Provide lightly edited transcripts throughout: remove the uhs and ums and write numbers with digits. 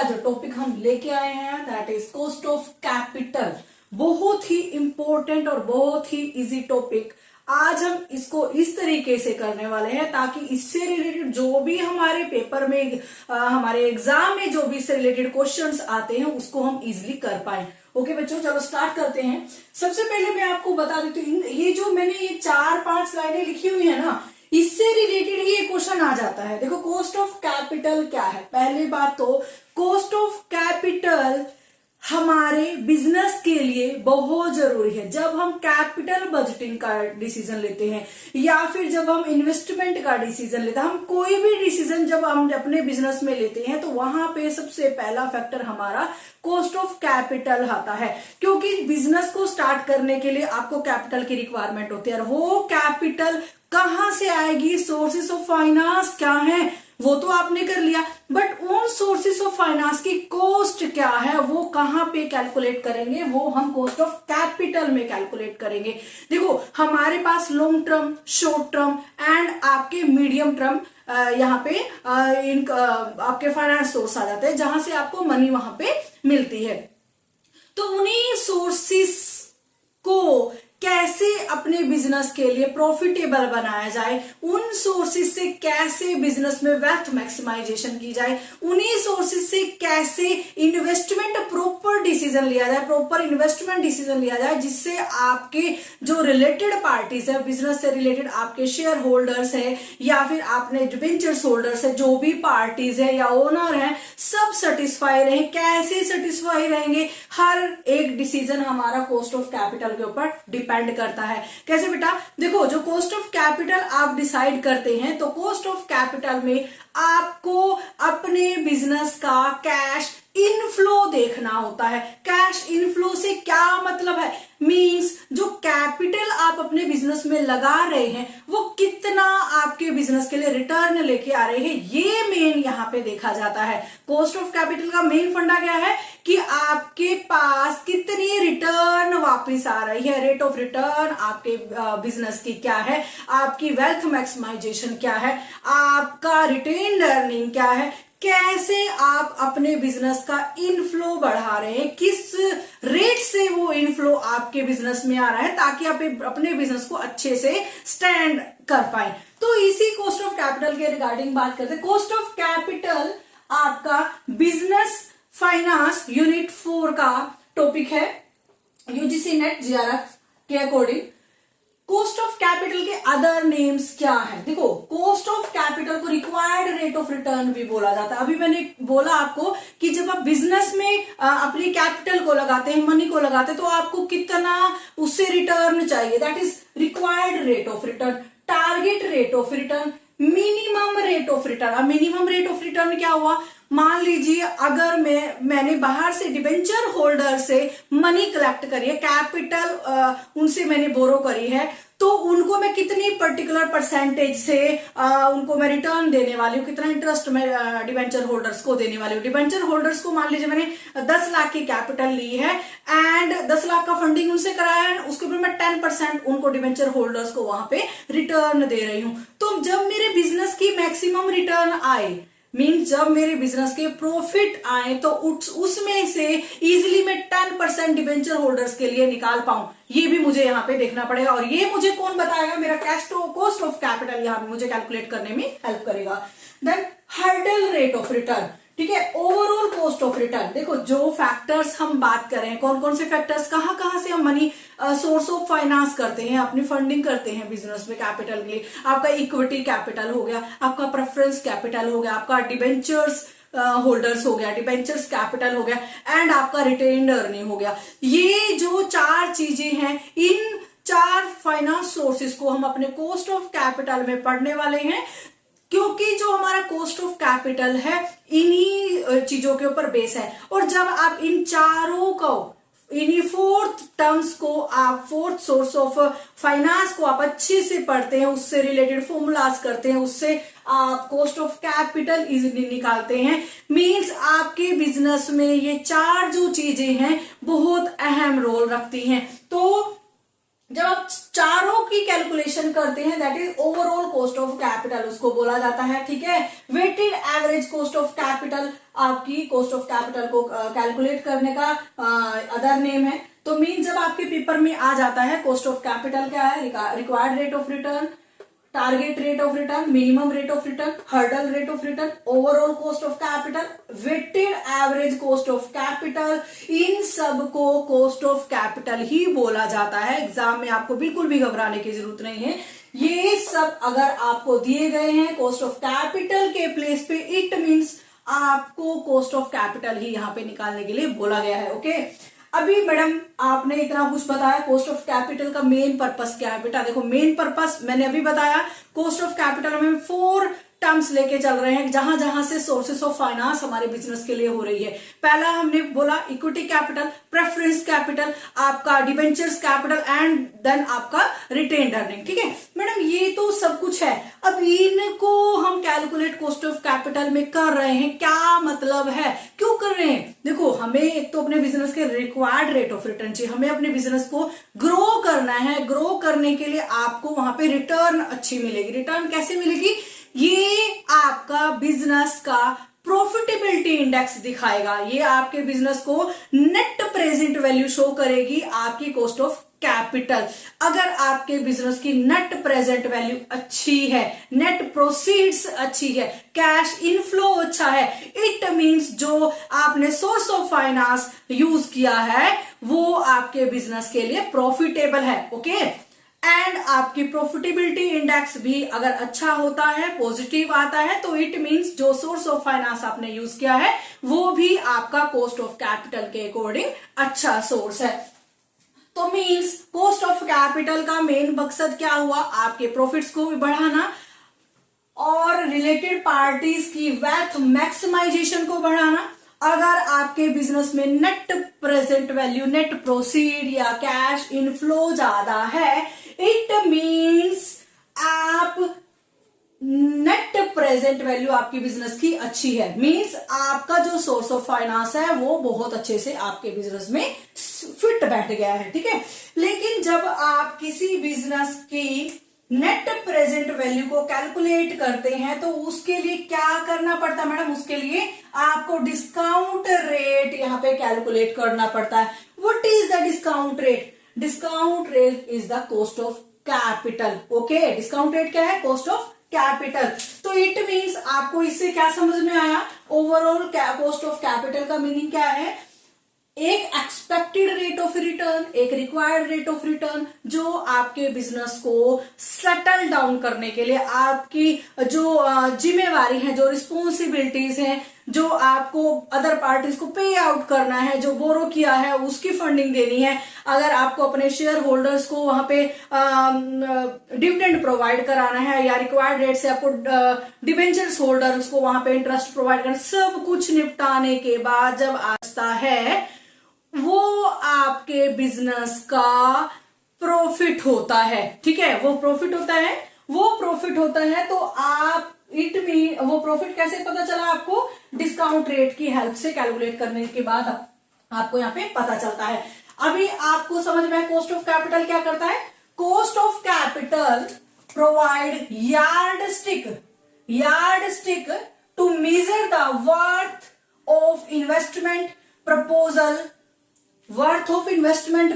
जो टॉपिक हम लेके आए हैं that is cost of capital. बहुत ही इंपॉर्टेंट और बहुत ही इजी टॉपिक। आज हम इसको इस तरीके से करने वाले हैं ताकि इससे रिलेटेड जो भी हमारे पेपर में हमारे एग्जाम में जो भी इससे रिलेटेड क्वेश्चंस आते हैं उसको हम इजीली कर पाए। ओके बच्चों, चलो स्टार्ट करते हैं। सबसे पहले मैं आपको बता देती हूँ, ये जो मैंने ये 4-5 लाइनें लिखी हुई है ना, इससे रिलेटेड ही ये क्वेश्चन आ जाता है। देखो कॉस्ट ऑफ कैपिटल क्या है। पहली बात तो कॉस्ट ऑफ कैपिटल हमारे बिजनेस के लिए बहुत जरूरी है। जब हम कैपिटल बजटिंग का डिसीजन लेते हैं या फिर जब हम इन्वेस्टमेंट का डिसीजन लेते हैं, हम कोई भी डिसीजन जब हम अपने बिजनेस में लेते हैं तो वहां पे सबसे पहला फैक्टर हमारा कॉस्ट ऑफ कैपिटल आता है, क्योंकि बिजनेस को स्टार्ट करने के लिए आपको कैपिटल की रिक्वायरमेंट होती है। और वो कैपिटल कहां से आएगी, सोर्सेस ऑफ फाइनेंस क्या है वो तो आपने कर लिया, बट उन सोर्सेस ऑफ फाइनेंस की कॉस्ट क्या है वो कहां पे कैलकुलेट करेंगे, वो हम कॉस्ट ऑफ कैपिटल में कैलकुलेट करेंगे। देखो हमारे पास long term, short term and आपके मीडियम टर्म यहाँ पे आपके फाइनेंस सोर्स आ जाते हैं जहां से आपको मनी वहां पे मिलती है। तो उन्हीं सोर्सेस को कैसे अपने बिजनेस के लिए प्रॉफिटेबल बनाया जाए, उन सोर्सेस से कैसे बिजनेस में वेल्थ मैक्सिमाइजेशन की जाए, उन्हीं सोर्सेस से कैसे इन्वेस्टमेंट प्रॉपर डिसीजन लिया जाए, प्रॉपर इन्वेस्टमेंट डिसीजन लिया जाए जिससे आपके जो रिलेटेड पार्टीज है, बिजनेस से रिलेटेड आपके शेयर होल्डर्स है या फिर आपने डिबेंचर्स होल्डर्स है, जो भी पार्टीज है या ओनर है, सब सेटिस्फाई रहे। कैसे सेटिस्फाई रहेंगे, हर एक डिसीजन हमारा कॉस्ट ऑफ कैपिटल के ऊपर डिपेंड करता है। कैसे बेटा, देखो जो कॉस्ट ऑफ कैपिटल आप डिसाइड करते हैं तो कॉस्ट ऑफ कैपिटल में आपको अपने बिजनेस का कैश इनफ्लो देखना होता है। कैश इनफ्लो से क्या मतलब है, मींस जो कैपिटल आप अपने बिजनेस में लगा रहे हैं वो कितना आपके बिजनेस के लिए रिटर्न लेके आ रहे हैं, ये मेन यहाँ पे देखा जाता है। कॉस्ट ऑफ कैपिटल का मेन फंडा क्या है कि आपके पास कितनी रिटर्न वापस आ रही है, रेट ऑफ रिटर्न आपके बिजनेस की क्या है, आपकी वेल्थ मैक्सिमाइजेशन क्या है, आपका रिटेन्ड अर्निंग क्या है, कैसे आप अपने बिजनेस का इनफ्लो बढ़ा रहे हैं, किस रेट से वो इनफ्लो आपके बिजनेस में आ रहा है ताकि आप अपने बिजनेस को अच्छे से स्टैंड कर पाए। तो इसी कॉस्ट ऑफ कैपिटल के रिगार्डिंग बात करते हैं। कॉस्ट ऑफ कैपिटल आपका बिजनेस फाइनेंस यूनिट 4 का टॉपिक है यूजीसी नेट जेआरएफ के अकॉर्डिंग। कॉस्ट ऑफ कैपिटल के अदर नेम्स क्या है, देखो कॉस्ट ऑफ कैपिटल को रिक्वायर्ड रेट ऑफ रिटर्न भी बोला जाता है। अभी मैंने बोला आपको कि जब आप बिजनेस में अपनी कैपिटल को लगाते हैं, मनी को लगाते हैं, तो आपको कितना उससे रिटर्न चाहिए, that is required rate of return, target rate of return, minimum rate of return. अब मिनिमम रेट ऑफ रिटर्न क्या हुआ, मान लीजिए अगर मैंने बाहर से डिबेंचर होल्डर से मनी कलेक्ट करी है, कैपिटल उनसे मैंने बोरो करी है, तो उनको मैं कितनी पर्टिकुलर परसेंटेज से उनको मैं रिटर्न देने वाली हूँ, कितना इंटरेस्ट मैं डिबेंचर होल्डर्स को देने वाली हूँ। डिबेंचर होल्डर्स को मान लीजिए मैंने 10 लाख की कैपिटल ली है एंड 10 लाख का फंडिंग उनसे कराया है, उसके ऊपर मैं 10% उनको डिबेंचर होल्डर्स को वहां पे रिटर्न दे रही हूँ। तो जब मेरे बिजनेस की मैक्सिमम रिटर्न आए, मीन्स जब मेरे बिजनेस के प्रॉफिट आए, तो उसमें से इजीली मैं 10% डिबेंचर होल्डर्स के लिए निकाल पाऊं, ये भी मुझे यहाँ पे देखना पड़ेगा। और ये मुझे कौन बताएगा, मेरा कॉस्ट ऑफ कैपिटल यहाँ पे मुझे कैलकुलेट करने में हेल्प करेगा। Then hurdle rate of return, ठीक है, ओवरऑल कॉस्ट ऑफ रिटर्न। देखो जो फैक्टर्स हम बात कर रहे हैं, कौन कौन से फैक्टर्स, कहां कहां से हम मनी सोर्स ऑफ फाइनेंस करते हैं, अपनी फंडिंग करते हैं बिजनेस में कैपिटल के लिए। आपका इक्विटी कैपिटल हो गया, आपका प्रेफरेंस कैपिटल हो गया, आपका डिबेंचर्स होल्डर्स हो गया, डिबेंचर्स कैपिटल हो गया एंड आपका रिटेन्ड अर्निंग हो गया। ये जो 4 चीजें हैं, इन 4 फाइनेंस सोर्सेस को हम अपने कॉस्ट ऑफ कैपिटल में पढ़ने वाले हैं, क्योंकि जो हमारा कॉस्ट ऑफ कैपिटल है इन्हीं चीजों के ऊपर बेस है। और जब आप इन चारों को, इन्हीं 4th टर्म्स को, आप 4th सोर्स ऑफ फाइनेंस को आप अच्छे से पढ़ते हैं, उससे रिलेटेड फॉर्मूलाज करते हैं, उससे आप कॉस्ट ऑफ कैपिटल इजीली निकालते हैं, मींस आपके बिजनेस में ये 4 जो चीजें हैं बहुत अहम रोल रखती हैं। तो जब आप चारों की कैलकुलेशन करते हैं that is overall cost of capital उसको बोला जाता है, ठीक है। Weighted average cost of capital आपकी कॉस्ट ऑफ कैपिटल को कैलकुलेट करने का अदर नेम है। तो मीन जब आपके पेपर में आ जाता है कॉस्ट ऑफ कैपिटल क्या है, required rate of return, target rate of return, minimum rate of return, hurdle rate of return, overall cost of capital, weighted average cost of capital, इन सब को कॉस्ट ऑफ कैपिटल ही बोला जाता है। Exam में आपको बिल्कुल भी घबराने की जरूरत नहीं है। ये सब अगर आपको दिए गए हैं कॉस्ट ऑफ कैपिटल के प्लेस पे, इट मीन्स आपको कॉस्ट ऑफ कैपिटल ही यहाँ पे निकालने के लिए बोला गया है। ओके, अभी मैडम आपने इतना कुछ बताया, कॉस्ट ऑफ कैपिटल का मेन पर्पस क्या है बेटा? देखो मेन पर्पस मैंने अभी बताया, कॉस्ट ऑफ कैपिटल में 4 टर्म्स लेके चल रहे हैं जहां जहां से सोर्सेस ऑफ फाइनेंस हमारे बिजनेस के लिए हो रही है। पहला हमने बोला इक्विटी कैपिटल, प्रेफरेंस कैपिटल, आपका डिबेंचर्स कैपिटल एंड देन आपका रिटेन्ड अर्निंग, ठीक है मैडम। ये तो सब कुछ है। अब इनको हम कैलकुलेट कॉस्ट ऑफ कैपिटल में कर रहे हैं, क्या मतलब है, क्यों कर रहे हैं? देखो हमें एक तो अपने बिजनेस के रिक्वायर्ड रेट ऑफ रिटर्न चाहिए, हमें अपने बिजनेस को ग्रो करना है। ग्रो करने के लिए आपको वहां पे रिटर्न अच्छी मिलेगी। रिटर्न कैसे मिलेगी? ये आपका बिजनेस का प्रॉफिटेबिलिटी इंडेक्स दिखाएगा। ये आपके बिजनेस को नेट प्रेजेंट वैल्यू शो करेगी, आपकी कॉस्ट ऑफ कैपिटल। अगर आपके बिजनेस की नेट प्रेजेंट वैल्यू अच्छी है, नेट प्रोसीड्स अच्छी है, कैश इनफ्लो अच्छा है, इट मींस जो आपने सोर्स ऑफ फाइनेंस यूज किया है वो आपके बिजनेस के लिए प्रॉफिटेबल है। ओके, एंड आपकी प्रॉफिटेबिलिटी इंडेक्स भी अगर अच्छा होता है, पॉजिटिव आता है, तो इट मींस जो सोर्स ऑफ फाइनेंस आपने यूज किया है वो भी आपका कॉस्ट ऑफ कैपिटल के अकॉर्डिंग अच्छा सोर्स है। तो मींस कॉस्ट ऑफ कैपिटल का मेन मकसद क्या हुआ? आपके प्रॉफिट्स को भी बढ़ाना और रिलेटेड पार्टीज की वेल्थ मैक्सिमाइजेशन को बढ़ाना। अगर आपके बिजनेस में net present value, net proceed या कैश इनफ्लो ज्यादा है, इट मींस आप नेट प्रेजेंट वैल्यू आपकी बिजनेस की अच्छी है, मींस आपका जो सोर्स ऑफ फाइनेंस है वो बहुत अच्छे से आपके बिजनेस में फिट बैठ गया है, ठीक है। लेकिन जब आप किसी बिजनेस की नेट प्रेजेंट वैल्यू को कैलकुलेट करते हैं तो उसके लिए क्या करना पड़ता है मैडम? उसके लिए आपको डिस्काउंट रेट यहाँ पे कैलकुलेट करना पड़ता है। What is the discount rate? Discount rate is the cost of capital. Okay, discount rate क्या है? Cost of capital. तो इट मींस आपको इससे क्या समझ में आया? ओवरऑल कॉस्ट ऑफ कैपिटल का मीनिंग क्या है? एक एक्सपेक्टेड रेट ऑफ रिटर्न, एक रिक्वायर्ड रेट ऑफ रिटर्न, जो आपके बिजनेस को सेटल डाउन करने के लिए आपकी जो जिम्मेवारी है, जो रिस्पॉन्सिबिलिटीज हैं, जो आपको अदर पार्टीज को पे आउट करना है, जो बोरो किया है उसकी फंडिंग देनी है, अगर आपको अपने शेयर होल्डर्स को वहां पे डिविडेंड प्रोवाइड कराना है या रिक्वायर्ड रेट से आपको डिबेंचर्स होल्डर्स को वहां पे इंटरेस्ट प्रोवाइड करना, सब कुछ निपटाने के बाद जब आता है वो आपके बिजनेस का प्रॉफिट होता है, ठीक है। वो प्रॉफिट होता है तो आप वो प्रॉफिट कैसे पता चला आपको? डिस्काउंट रेट की हेल्प से कैलकुलेट करने के बाद आपको यहाँ पे पता चलता है। अभी आपको समझ में कॉस्ट ऑफ कैपिटल क्या करता है? Cost of capital provide yardstick to measure the worth of investment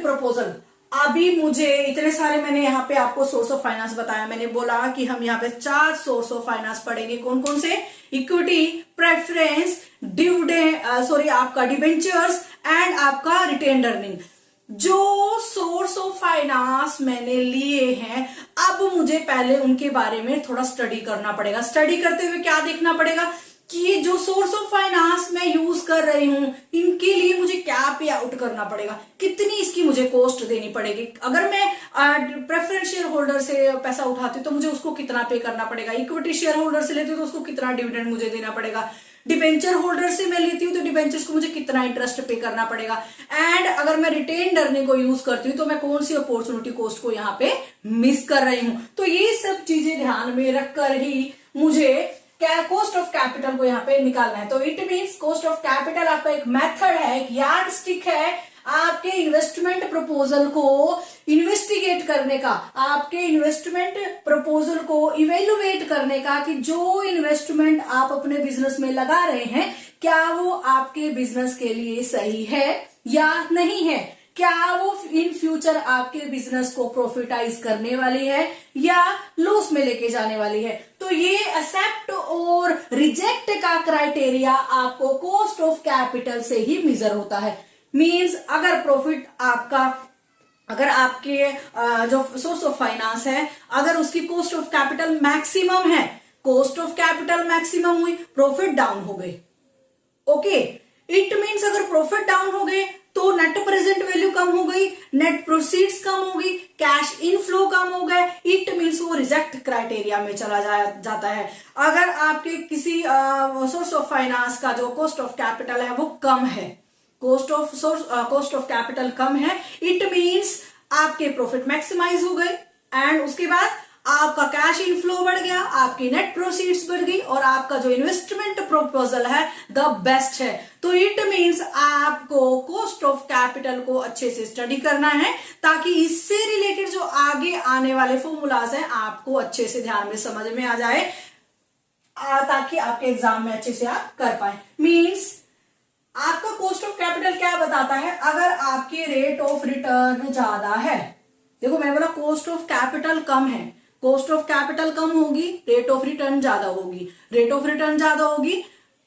proposal. अभी मुझे इतने सारे मैंने यहाँ पे आपको सोर्स ऑफ फाइनेंस बताया, मैंने बोला कि हम यहाँ पे 4 सोर्स ऑफ फाइनेंस पढ़ेंगे। कौन कौन से? इक्विटी, प्रेफरेंस, आपका डिबेंचर्स एंड आपका रिटेन्ड अर्निंग। जो सोर्स ऑफ फाइनेंस मैंने लिए हैं, अब मुझे पहले उनके बारे में थोड़ा स्टडी करना पड़ेगा। स्टडी करते हुए क्या देखना पड़ेगा कि जो सोर्स ऑफ फाइनेंस मैं यूज कर रही हूं इनके लिए मुझे क्या पे आउट करना पड़ेगा, कितनी इसकी मुझे कॉस्ट देनी पड़ेगी। अगर मैं प्रेफरेंस शेयर होल्डर से पैसा उठाती हूँ तो मुझे उसको कितना पे करना पड़ेगा, इक्विटी शेयर होल्डर से लेती हूँ तो उसको कितना डिविडेंड मुझे देना पड़ेगा, डिबेंचर होल्डर से मैं लेती हूँ तो डिबेंचर्स को मुझे कितना इंटरेस्ट पे करना पड़ेगा, एंड अगर मैं रिटेन्ड अर्निंग को यूज करती हूँ तो मैं कौन सी अपॉर्चुनिटी कॉस्ट को यहाँ पे मिस कर रही हूँ। तो ये सब चीजें ध्यान में रखकर ही मुझे क्या कॉस्ट ऑफ कैपिटल को यहाँ पे निकालना है। तो it means cost of capital आपका एक मेथड है, एक यार्ड स्टिक है आपके इन्वेस्टमेंट प्रपोजल को इन्वेस्टिगेट करने का, आपके इन्वेस्टमेंट प्रपोजल को इवेलुएट करने का कि जो इन्वेस्टमेंट आप अपने बिजनेस में लगा रहे हैं क्या वो आपके बिजनेस के लिए सही है या नहीं है, क्या वो इन फ्यूचर आपके बिजनेस को प्रॉफिटाइज करने वाली है या लॉस में लेके जाने वाली है। तो ये एक्सेप्ट और रिजेक्ट का क्राइटेरिया आपको कॉस्ट ऑफ कैपिटल से ही मेजर होता है। मींस अगर प्रॉफिट आपका, अगर आपके जो सोर्स ऑफ फाइनेंस है अगर उसकी कॉस्ट ऑफ कैपिटल मैक्सिमम है, कॉस्ट ऑफ कैपिटल मैक्सिमम हुई, प्रॉफिट डाउन हो गई, ओके, इट मींस अगर प्रॉफिट डाउन हो गए तो नेट प्रेजेंट वैल्यू कम हो गई, नेट प्रोसीड्स कम हो गई, कैश इनफ्लो कम हो गए, इट मींस वो रिजेक्ट क्राइटेरिया में चला जाता है। अगर आपके किसी सोर्स ऑफ फाइनेंस का जो कॉस्ट ऑफ कैपिटल है वो कम है, कॉस्ट ऑफ कैपिटल कम है, इट मींस आपके प्रॉफिट मैक्सिमाइज हो गए एंड उसके बाद आपका कैश इनफ्लो बढ़ गया, आपकी नेट प्रोसीड्स बढ़ गई और आपका जो इन्वेस्टमेंट प्रपोजल है द बेस्ट है। तो इट मींस आपको कॉस्ट ऑफ कैपिटल को अच्छे से स्टडी करना है ताकि इससे रिलेटेड जो आगे आने वाले फॉर्मूलाज हैं आपको अच्छे से ध्यान में समझ में आ जाए ताकि आपके एग्जाम में अच्छे से आप कर पाए। मींस आपका कॉस्ट ऑफ कैपिटल क्या बताता है, अगर आपकी रेट ऑफ रिटर्न ज्यादा है, देखो मैंने बोला कॉस्ट ऑफ कैपिटल कम है, कॉस्ट ऑफ कैपिटल कम होगी, रेट ऑफ रिटर्न ज्यादा होगी, रेट ऑफ रिटर्न ज्यादा होगी,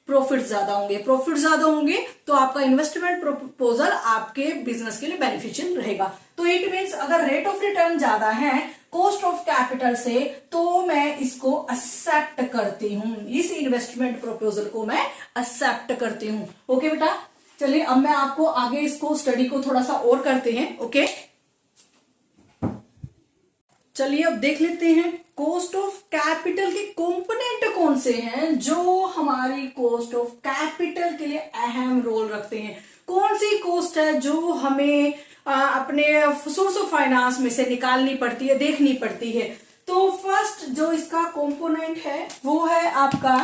प्रॉफिट ज्यादा होंगे, प्रॉफिट ज्यादा होंगे तो आपका इन्वेस्टमेंट प्रपोजल आपके बिजनेस के लिए बेनिफिशियल रहेगा। तो इट मींस अगर रेट ऑफ रिटर्न ज्यादा है कॉस्ट ऑफ कैपिटल से तो मैं इसको एक्सेप्ट करती हूं, इस इन्वेस्टमेंट प्रपोजल को मैं एक्सेप्ट करती हूं। ओके बेटा, चलिए अब मैं आपको आगे इसको स्टडी को थोड़ा सा और करते हैं। ओके चलिए अब देख लेते हैं कॉस्ट ऑफ कैपिटल के कंपोनेंट कौन से हैं जो हमारी कॉस्ट ऑफ कैपिटल के लिए अहम रोल रखते हैं। कौन सी कॉस्ट है जो हमें अपने सोर्स ऑफ फाइनेंस में से निकालनी पड़ती है, देखनी पड़ती है। तो फर्स्ट जो इसका कंपोनेंट है वो है आपका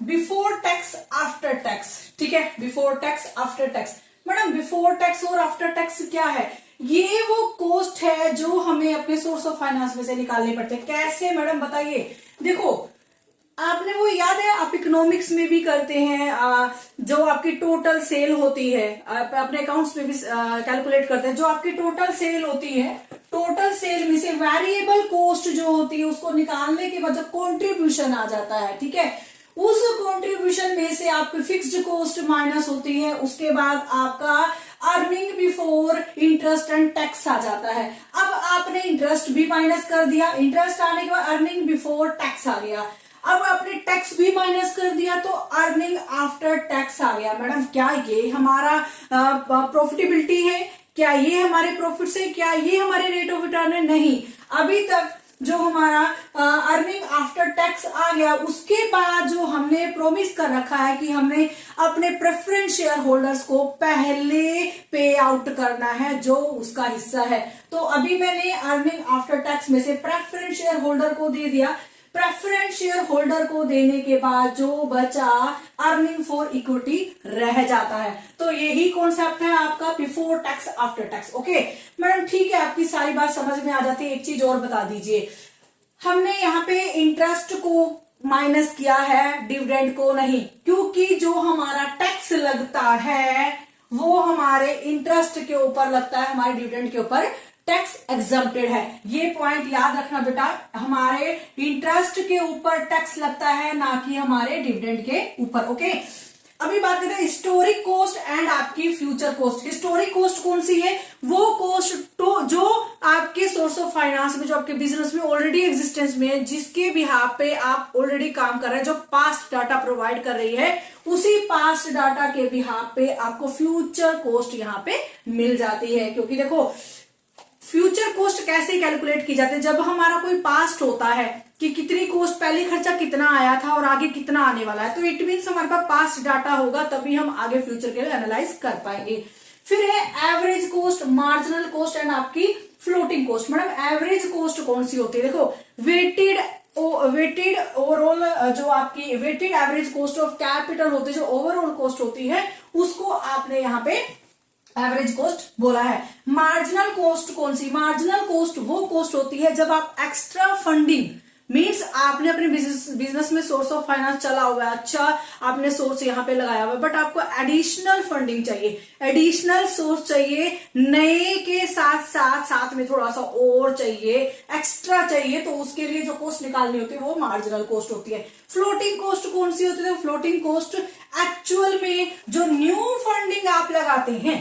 बिफोर टैक्स आफ्टर टैक्स। ठीक है, before tax after tax. Madam before tax और आफ्टर टैक्स क्या है? ये वो कॉस्ट है जो हमें अपने सोर्स ऑफ फाइनेंस में से निकालने पड़ते हैं। कैसे मैडम बताइए? देखो आपने वो याद है, आप इकोनॉमिक्स में भी करते हैं, जो आपकी टोटल सेल होती है आप अपने अकाउंट्स में भी कैलकुलेट करते हैं, जो आपकी टोटल सेल होती है, टोटल सेल में से वेरिएबल कॉस्ट जो होती है उसको निकालने के बाद जो कॉन्ट्रीब्यूशन आ जाता है, ठीक है, उस कॉन्ट्रीब्यूशन में से आपकी फिक्स्ड कॉस्ट माइनस होती है, उसके बाद आपका earning before interest and tax आ जाता है। अब आपने इंटरेस्ट भी माइनस कर दिया, इंटरेस्ट आने के बाद अर्निंग बिफोर टैक्स आ गया। अब आपने टैक्स भी माइनस कर दिया तो अर्निंग आफ्टर टैक्स आ गया। मैडम क्या ये हमारा प्रॉफिटेबिलिटी है? क्या ये हमारे प्रॉफिट से, क्या ये हमारे रेट ऑफ रिटर्न है? नहीं, अभी तक जो हमारा अर्निंग आफ्टर टैक्स आ गया उसके बाद जो हमने प्रॉमिस कर रखा है कि हमने अपने प्रेफरेंस शेयर होल्डर्स को पहले पे आउट करना है जो उसका हिस्सा है। तो अभी मैंने अर्निंग आफ्टर टैक्स में से प्रेफरेंस शेयर होल्डर को दे दिया, प्रेफरेंस शेयर होल्डर को देने के बाद जो बचा अर्निंग फॉर इक्विटी रह जाता है। तो यही कॉन्सेप्ट है आपका before tax after tax. Okay madam ठीक है, आपकी सारी बात समझ में आ जाती है। एक चीज और बता दीजिए, हमने यहाँ पे इंटरेस्ट को माइनस किया है, डिविडेंड को नहीं, क्योंकि जो हमारा टैक्स लगता है वो हमारे इंटरेस्ट के ऊपर लगता है, हमारे डिविडेंड के ऊपर टैक्स एग्जम्प्टेड है। ये पॉइंट याद रखना बेटा, हमारे इंटरेस्ट के ऊपर टैक्स लगता है ना कि हमारे डिविडेंड के ऊपर। ओके अभी बात करते हैं हिस्टोरिक कॉस्ट एंड आपकी फ्यूचर कॉस्ट। हिस्टोरिक कॉस्ट कौन सी है? वो कॉस्ट तो जो आपके सोर्स ऑफ फाइनेंस में, जो आपके बिजनेस में ऑलरेडी एग्जिस्टेंस में है, जिसके बिहाफ पे आप ऑलरेडी काम कर रहे हैं, जो पास्ट डाटा प्रोवाइड कर रही है, उसी पास्ट डाटा के बिहाफ पे आपको फ्यूचर कॉस्ट यहाँ पे मिल जाती है। क्योंकि देखो फ्यूचर कॉस्ट कैसे कैलकुलेट की जाती है? जब हमारा कोई पास्ट होता है कि कितनी कॉस्ट, पहले खर्चा कितना आया था और आगे कितना आने वाला है, तो इट मीन्स हमारे पास पास्ट डाटा होगा, तभी हम आगे फ्यूचर के लिए एनालाइज कर पाएंगे। फिर है average cost, marginal cost and आपकी floating cost. Madam average cost कौन सी होती है? देखो वेटेड ओवरऑल, जो आपकी weighted average cost of capital होती है, जो ओवरऑल कॉस्ट होती है, उसको आपने यहाँ पे एवरेज कॉस्ट बोला है। मार्जिनल कॉस्ट कौन सी? मार्जिनल कॉस्ट वो कॉस्ट होती है जब आप एक्स्ट्रा फंडिंग, मीन्स आपने अपने बिजनेस में सोर्स ऑफ फाइनेंस चला हुआ है, अच्छा आपने सोर्स यहाँ पे लगाया हुआ है, बट आपको एडिशनल फंडिंग चाहिए, एडिशनल सोर्स चाहिए, नए के साथ साथ साथ में थोड़ा सा और चाहिए, एक्स्ट्रा चाहिए, तो उसके लिए जो कॉस्ट निकालनी होती है वो मार्जिनल कॉस्ट होती है। फ्लोटिंग कॉस्ट कौन सी होती है? फ्लोटिंग कॉस्ट एक्चुअल में जो न्यू फंडिंग आप लगाते हैं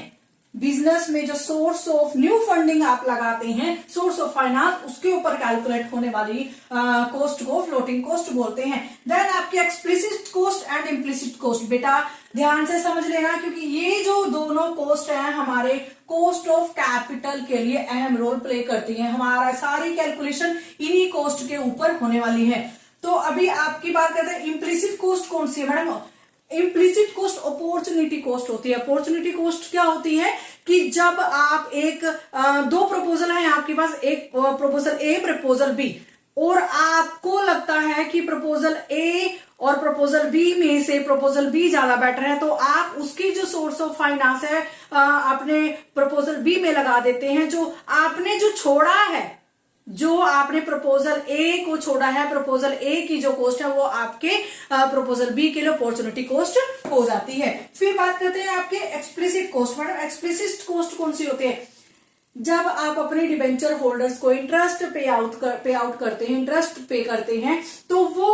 बिजनेस में, जो सोर्स ऑफ न्यू फंडिंग आप लगाते हैं, सोर्स ऑफ फाइनेंस, उसके ऊपर कैलकुलेट होने वाली कॉस्ट को फ्लोटिंग कॉस्ट बोलते हैं। देन आपकी explicit cost and implicit cost, बेटा ध्यान से समझ लेना, क्योंकि ये जो दोनों कॉस्ट है हमारे कॉस्ट ऑफ कैपिटल के लिए अहम रोल प्ले करती है। हमारा सारी कैलकुलेशन इन्हीं कॉस्ट के ऊपर होने वाली है। तो अभी आपकी बात करते हैं इम्प्लिसिट कॉस्ट कौन सी है madam? Implicit cost opportunity cost होती है। अपॉर्चुनिटी कॉस्ट क्या होती है कि जब आप एक दो प्रपोजल है आपके पास, एक प्रपोजल ए प्रपोजल बी, और आपको लगता है कि प्रपोजल ए और प्रपोजल बी में से प्रपोजल बी ज्यादा बेटर है, तो आप उसकी जो सोर्स ऑफ फाइनेंस है अपने प्रपोजल बी में लगा देते हैं। जो आपने जो छोड़ा है, जो आपने प्रपोजल ए को छोड़ा है, प्रपोजल ए की जो कॉस्ट है वो आपके प्रपोजल बी के लिए अपॉर्चुनिटी कॉस्ट हो जाती है। फिर बात करते हैं आपके explicit cost. Madam explicit cost कौन सी होती है? जब आप अपने डिबेंचर होल्डर्स को इंटरेस्ट पे आउट करते हैं, इंटरेस्ट पे करते हैं, तो वो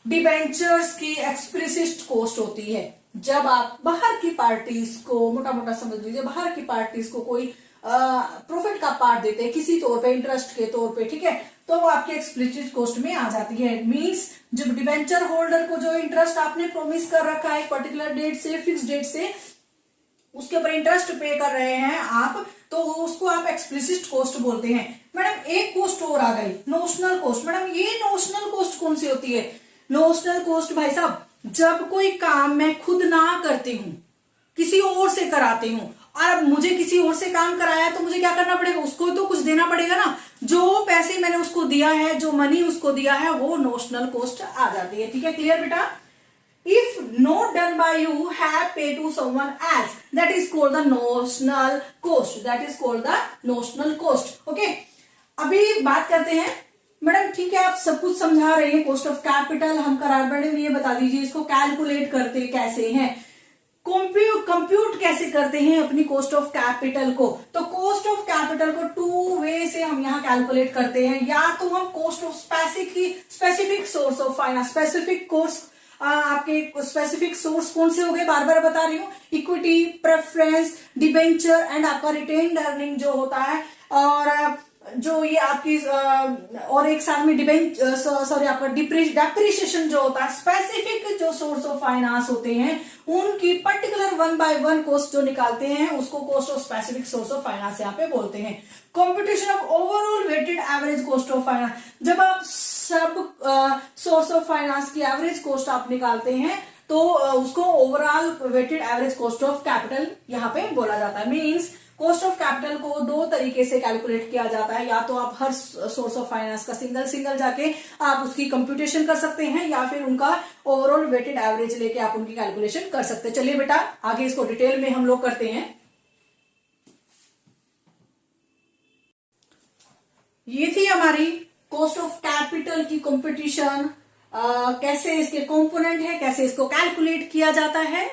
डिबेंचर्स की एक्सप्लिसिट कॉस्ट होती है। जब आप बाहर की पार्टीज को, मोटा मोटा समझ लीजिए, बाहर की पार्टीज को कोई प्रॉफिट का पार्ट देते हैं किसी तौर पे, इंटरेस्ट के तौर पे, ठीक है, तो वो आपके एक्सप्लिसिट कॉस्ट में आ जाती है। मींस जब डिबेंचर होल्डर को जो इंटरेस्ट आपने प्रोमिस कर रखा है पर्टिकुलर डेट से, फिक्स डेट से, उसके ऊपर इंटरेस्ट पे कर रहे हैं आप, तो उसको आप एक्सप्लिसिट कॉस्ट बोलते हैं। मैडम एक कॉस्ट और आ गई, नोशनल कॉस्ट। मैडम ये नोशनल कॉस्ट कौन सी होती है? नोशनल कॉस्ट भाई साहब, जब कोई काम मैं खुद ना करती हूं, किसी और से कराती हूं, और अब मुझे किसी और से काम कराया तो मुझे क्या करना पड़ेगा? उसको तो कुछ देना पड़ेगा ना। जो पैसे मैंने उसको दिया है, जो मनी उसको दिया है, वो नोशनल कॉस्ट आ जाती है। ठीक है, क्लियर बेटा? If not done by you, have paid to someone else, that is called the notional cost. That is called the notional cost. Okay? अभी बात करते हैं मैडम, ठीक है, आप सब कुछ समझा रहे हैं, कॉस्ट ऑफ कैपिटल हम करा, मैडम ये बता दीजिए इसको कैलकुलेट करते कैसे हैं, कंप्यूट कैसे करते हैं अपनी कॉस्ट ऑफ कैपिटल को। तो कॉस्ट ऑफ कैपिटल को टू वे से हम यहाँ कैलकुलेट करते हैं। या तो हम cost of specific source of finance, specific cost, आपके स्पेसिफिक सोर्स कौन से हो गए, बार बार बता रही हूँ, इक्विटी, प्रेफरेंस, डिबेंचर एंड आपका रिटेन्ड अर्निंग जो होता है, और जो ये आपकी और एक साथ में आपका डेप्रिसिएशन जो होता है। स्पेसिफिक जो सोर्स ऑफ फाइनेंस होते हैं उनकी पर्टिकुलर 1 by 1 कॉस्ट जो निकालते हैं उसको cost of specific source of finance यहाँ पे बोलते हैं। Computation of overall weighted average cost of finance, जब आप सब सोर्स ऑफ फाइनेंस की एवरेज कॉस्ट आप निकालते हैं तो उसको overall weighted average cost of capital यहाँ पे बोला जाता है। मीन्स कॉस्ट ऑफ कैपिटल को दो तरीके से कैलकुलेट किया जाता है, या तो आप हर सोर्स ऑफ फाइनेंस का सिंगल जाके आप उसकी कंप्यूटेशन कर सकते हैं, या फिर उनका ओवरऑल वेटेड एवरेज लेके आप उनकी कैलकुलेशन कर सकते हैं। चलिए बेटा आगे इसको डिटेल में हम लोग करते हैं। ये थी हमारी कॉस्ट ऑफ कैपिटल की कंप्यूटेशन, कैसे इसके कंपोनेंट है, कैसे इसको कैलकुलेट किया जाता है।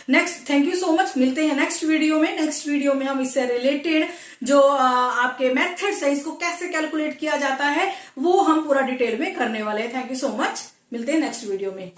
Next, thank you so much, मिलते हैं नेक्स्ट वीडियो में। नेक्स्ट वीडियो में हम इससे रिलेटेड जो आपके मेथड्स है, इसको कैसे कैलकुलेट किया जाता है, वो हम पूरा डिटेल में करने वाले हैं। थैंक यू सो मच, मिलते हैं नेक्स्ट वीडियो में।